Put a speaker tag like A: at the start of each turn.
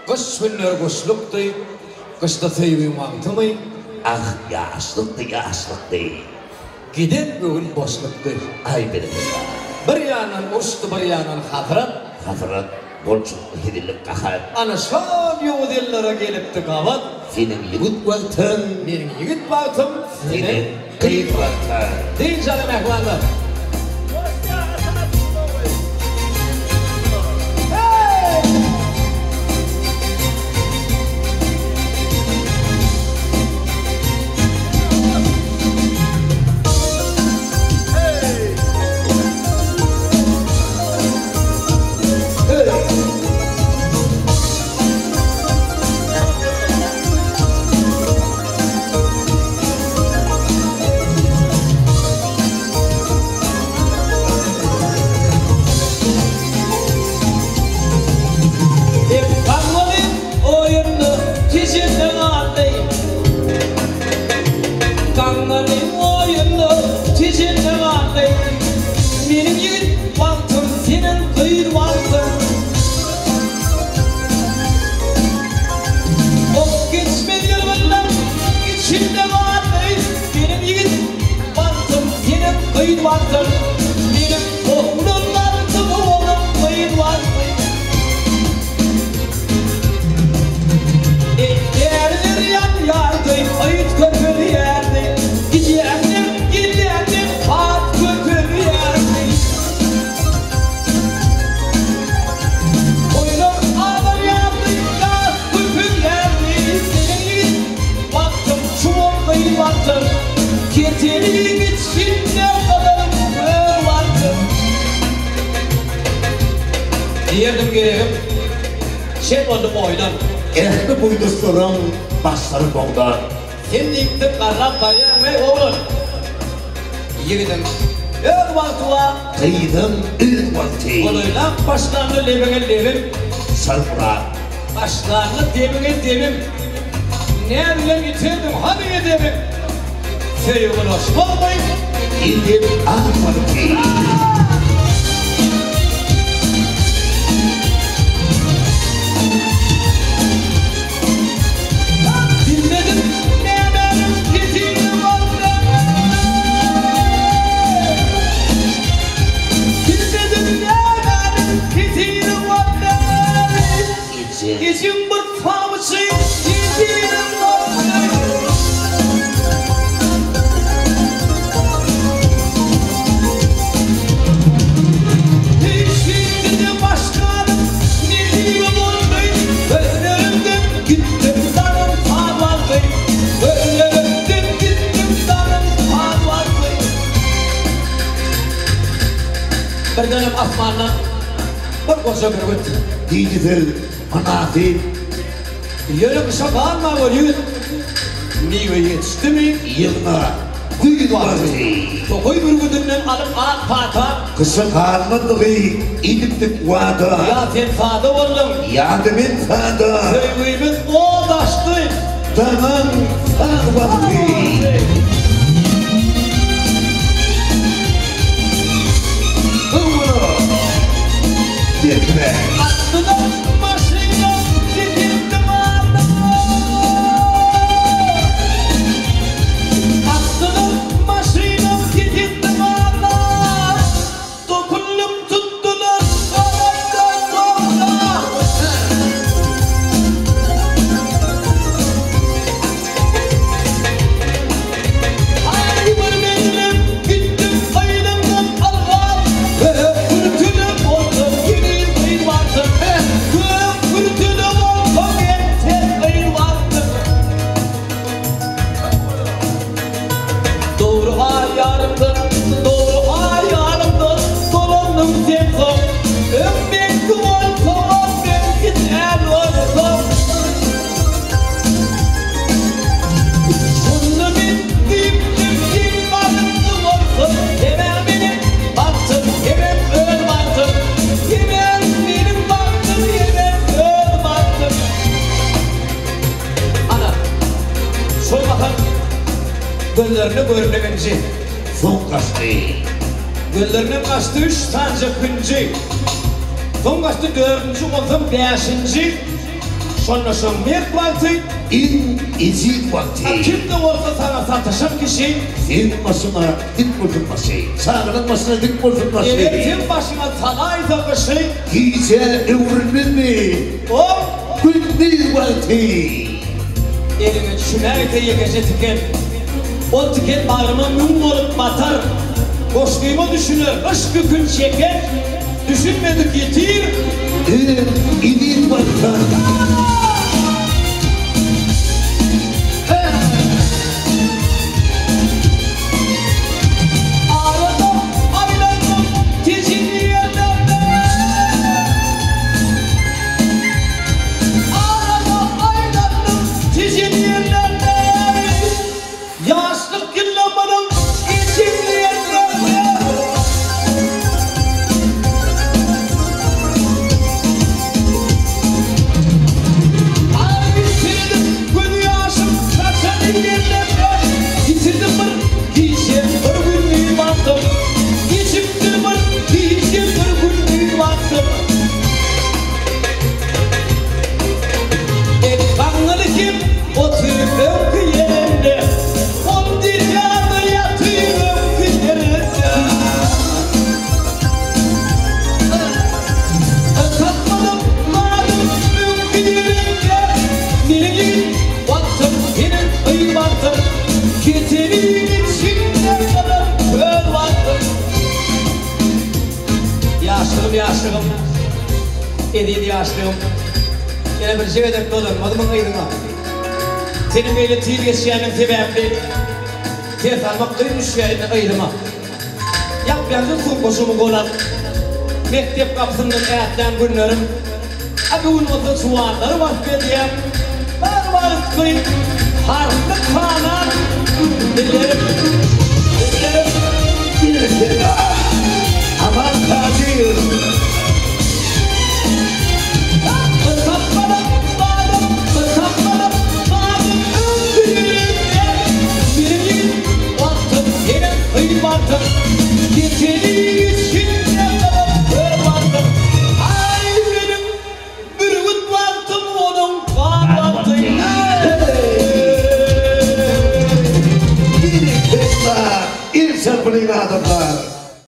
A: Kış günler kışlıktı, kışta sevim antımı.
B: Ah yaşlıktı.
A: Giden bugün boşluktu.
B: Ay benim
A: Bir yanan uçtu, bir yanan hatırat.
B: Hazret bolçuklu hidillik kahat.
A: Ana şan yolu dillere gelipti kavat.
B: Senin yigit vaktin.
A: Benim yigit baktım,
B: Senin kıyıt vaktin.
A: Değil canım ehvanlar. Yerdim gereğim, şey oldu oynan.
B: Ehli buyduslarım başları boğdan.
A: Şimdi iktim karrab baryan ve oğlun. Yigidim, öl vaktıva.
B: Kıydım ilk vakti.
A: Oluyla başlarını lebegen lebim.
B: Sarpıra.
A: Başlarını debingen. Ne bile bitirdim, hadi edemim. Söyüğün hoş olmayın.
B: İlk ah vakti.
A: İçim bir famışı yediğim oldu. Şimdi başkanım ne diyeyim oldu. Önlerimden gittim sanım parvardı. Önlerimden gittim sanım parvardı. Bir dönem asmanla bir koşa kırgıt.
B: Digital Anafil.
A: Yürü kışa bağırma var yürü. Niye yetişti mi?
B: Yılına kıyıt vakti.
A: Tokoy bir güdünden alıp ağat pata.
B: Kısa karnındığı idiptik vada.
A: Ya sen fada oldum.
B: Yadımın fada.
A: Sevgimiz o daştı.
B: Tamam fad vakti. Hıvıra. Dikme.
A: Aslında başıyla titittim ağabey. Aslında başıyla titittim ağabey. Dokunup tuttular. Ay bir benim gittim aydınlık alvar. Fırtına oldu yine bir vardı. Fırtına oldu bir vardı. Doğru ayarımdı, dolandım tempo. Ömmek oldu, ben gider oldum. Şunu bittim, vardım olsun. Hemen benim baktım, hemen öl baktım. Hemen benim baktım, hemen öl baktım. Ana, sol bakın. Göllerini görmegenci.
B: Son kastı.
A: Göllerinin kaçtı 3 tane kıncı. Son kaçtı 4. olsun 5. Şonlaşan mert vakti,
B: in izin vakti.
A: kimde olsa sana satışan kişi,
B: Senin başına dik bozulması, sağının başına dik bozulması.
A: evetin başına talay takışı,
B: Gece ömrünü
A: o
B: gündüz vakti.
A: elini çümerke yegece tiken, o tiken bağrıma müm olup batar, boşluğumu düşünür, ışkı gün çeker, düşünmedik yetir,
B: İdin vakti.
A: ağladım, aylandım, tecini yerlerde. Ağladım, aylandım, tecini yerlerde. Yaşlık yıllamadım, içimli yerlerde. Ay bitirdim, gün yaşım, saçanın yerlerde. Yitirdim bir giyeceğim, bir günlüğü baktım. Geçimdir bir giyeceğim, bir günlüğü baktım. Kanlı kim oturup öpü yerinde, on dünyada yatıyor öpü yerinde. Tatmadım madım öpü yerinde, nilgin baktım, senin ayı baktım, ketenin içinde kadar kör baktım. Yaşlığım, ediydi yaşlığım. Yine bir şey edip dolar, adımın ayrına. Senin böyle tüy geçiyenin sebebi, tez almak duymuş yerine ayrıma. Yap yansın su koşumu kolan. Mektep kapısından eğatten günlerim. Abi unutun suvarları var bediyem. Var kıyım, harflık kanan. Dillerim.
B: Bir kere aman kadir. Bir kere insan bunu adamlar.